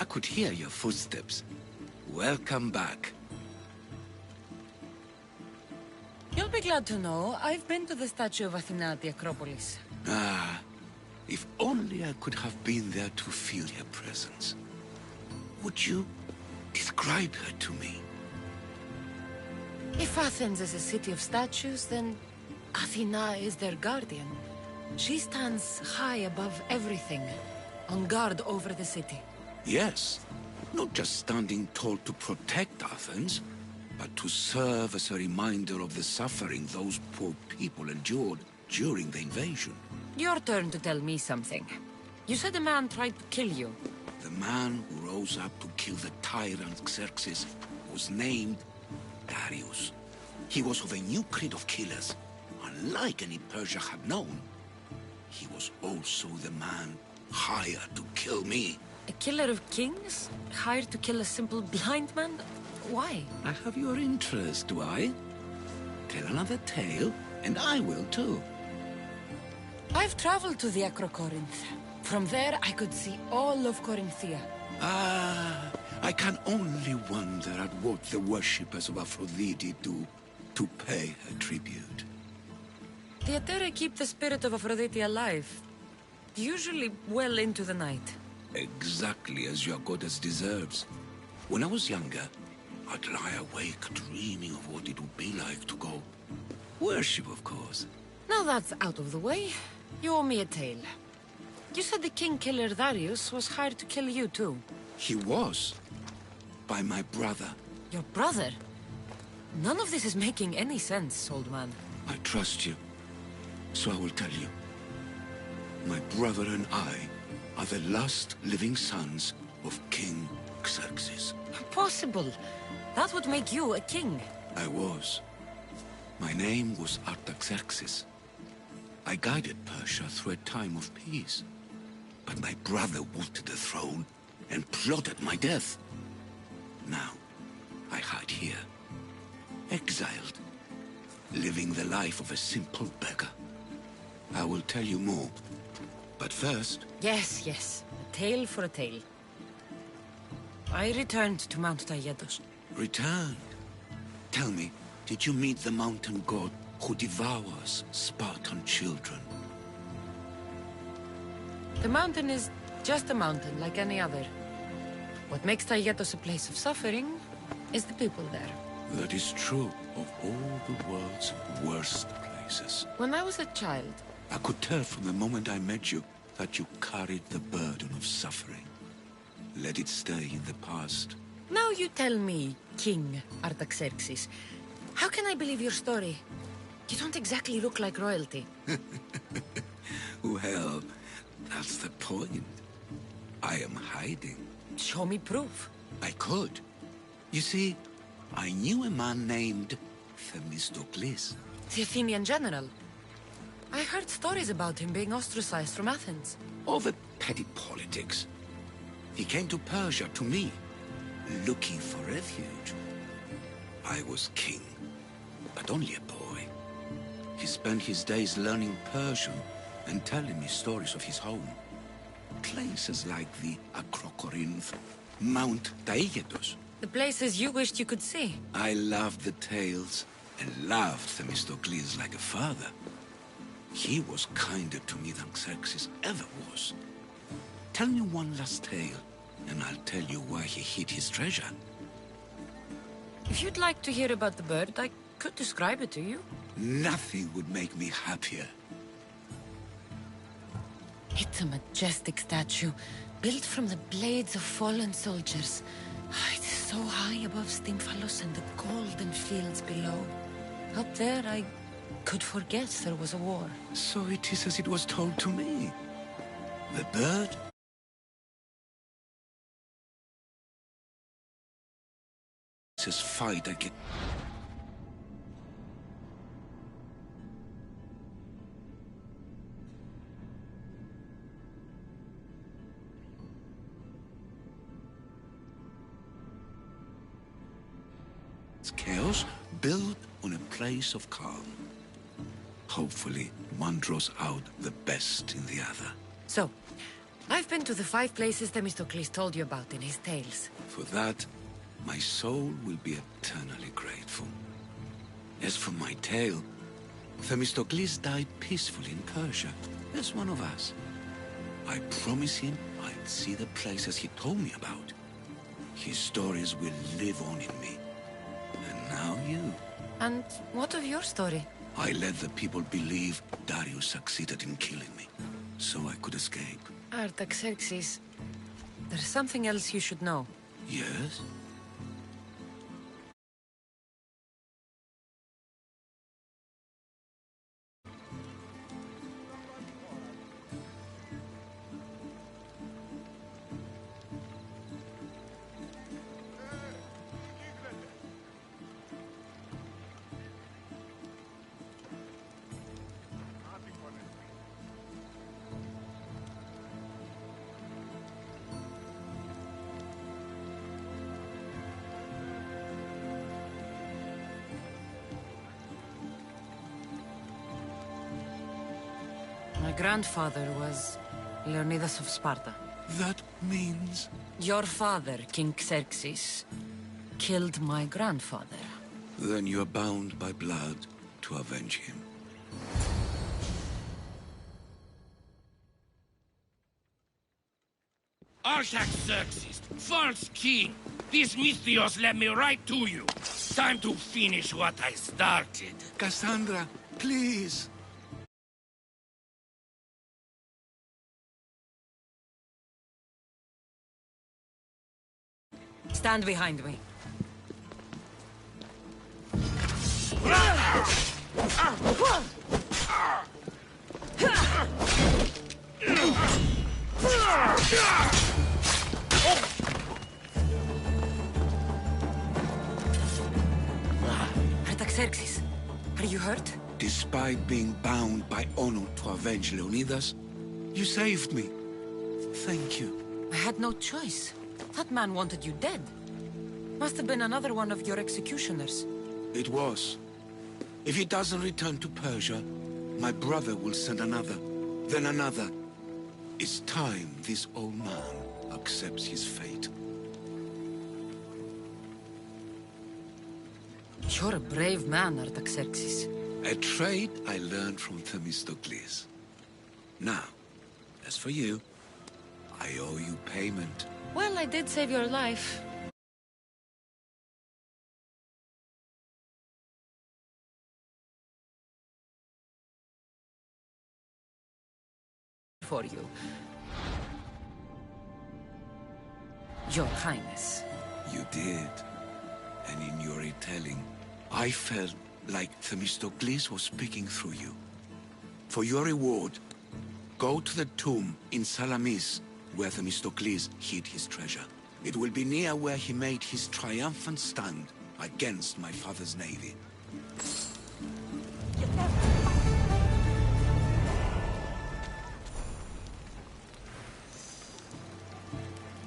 I could hear your footsteps. Welcome back. You'll be glad to know I've been to the statue of Athena at the Acropolis. Ah, if only I could have been there to feel her presence. Would you describe her to me? If Athens is a city of statues, then Athena is their guardian. She stands high above everything, on guard over the city. Yes, not just standing tall to protect Athens, but to serve as a reminder of the suffering those poor people endured during the invasion. Your turn to tell me something. You said a man tried to kill you. The man who rose up to kill the tyrant Xerxes was named Darius. He was of a new breed of killers, unlike any Persia had known. He was also the man hired to kill me. A killer of kings? Hired to kill a simple blind man? Why? I have your interest, do I? Tell another tale, and I will too. I've traveled to the Acrocorinth. From there, I could see all of Corinthia. Ah, I can only wonder at what the worshippers of Aphrodite do to pay her tribute. The Aeteri keep the spirit of Aphrodite alive, usually well into the night. Exactly as your goddess deserves. When I was younger, I'd lie awake dreaming of what it would be like to go. Worship, of course. Now that's out of the way, you owe me a tale. You said the king killer Darius was hired to kill you too. He was. By my brother. Your brother? None of this is making any sense, old man. I trust you, so I will tell you. My brother and I are the last living sons of King Xerxes. Impossible. That would make you a king. I was. My name was Artaxerxes. I guided Persia through a time of peace. But my brother wanted the throne and plotted my death. Now, I hide here, exiled, living the life of a simple beggar. I will tell you more, but first... Yes, yes. A tale for a tale. I returned to Mount Taygetos. Returned? Tell me, did you meet the mountain god who devours Spartan children? The mountain is just a mountain like any other. What makes Taygetos a place of suffering is the people there. That is true of all the world's worst places. When I was a child... I could tell from the moment I met you that you carried the burden of suffering. Let it stay in the past. Now you tell me, King Artaxerxes, how can I believe your story? You don't exactly look like royalty. Well, that's the point. I am hiding. Show me proof. I could. You see, I knew a man named Themistocles. The Athenian general. I heard stories about him being ostracized from Athens. Over petty politics. He came to Persia to me, looking for refuge. I was king, but only a boy. He spent his days learning Persian and telling me stories of his home. Places like the Acrocorinth, Mount Taygetos. The places you wished you could see. I loved the tales and loved Themistocles like a father. He was kinder to me than Xerxes ever was. Tell me one last tale, and I'll tell you why he hid his treasure. If you'd like to hear about the bird, I could describe it to you. Nothing would make me happier. It's a majestic statue, built from the blades of fallen soldiers. It is so high above Stymphalos and the golden fields below. Up there, I could forget there was a war. So it is as it was told to me. The bird? Says fight again. It's chaos built on a place of calm. Hopefully, one draws out the best in the other. So, I've been to the 5 places Themistocles told you about in his tales. For that, my soul will be eternally grateful. As for my tale, Themistocles died peacefully in Persia, as one of us. I promise him I'd see the places he told me about. His stories will live on in me. And now you. And what of your story? I let the people believe Darius succeeded in killing me, so I could escape. Artaxerxes, there's something else you should know. Yes? My grandfather was Leonidas of Sparta. That means... Your father, King Xerxes, killed my grandfather. Then you're bound by blood to avenge him. Artaxerxes, false king! These Mythios led me right to you. Time to finish what I started. Cassandra, please! Stand behind me. Artaxerxes, are you hurt? Despite being bound by honor to avenge Leonidas, you saved me. Thank you. I had no choice. That man wanted you dead. Must have been another one of your executioners. It was. If he doesn't return to Persia, my brother will send another, then another. It's time this old man accepts his fate. You're a brave man, Artaxerxes. A trait I learned from Themistocles. Now, as for you, I owe you payment. Well, I did save your life. For you. Your Highness. You did. And in your retelling, I felt like Themistocles was speaking through you. For your reward, go to the tomb in Salamis, where Themistocles hid his treasure. It will be near where he made his triumphant stand against my father's navy.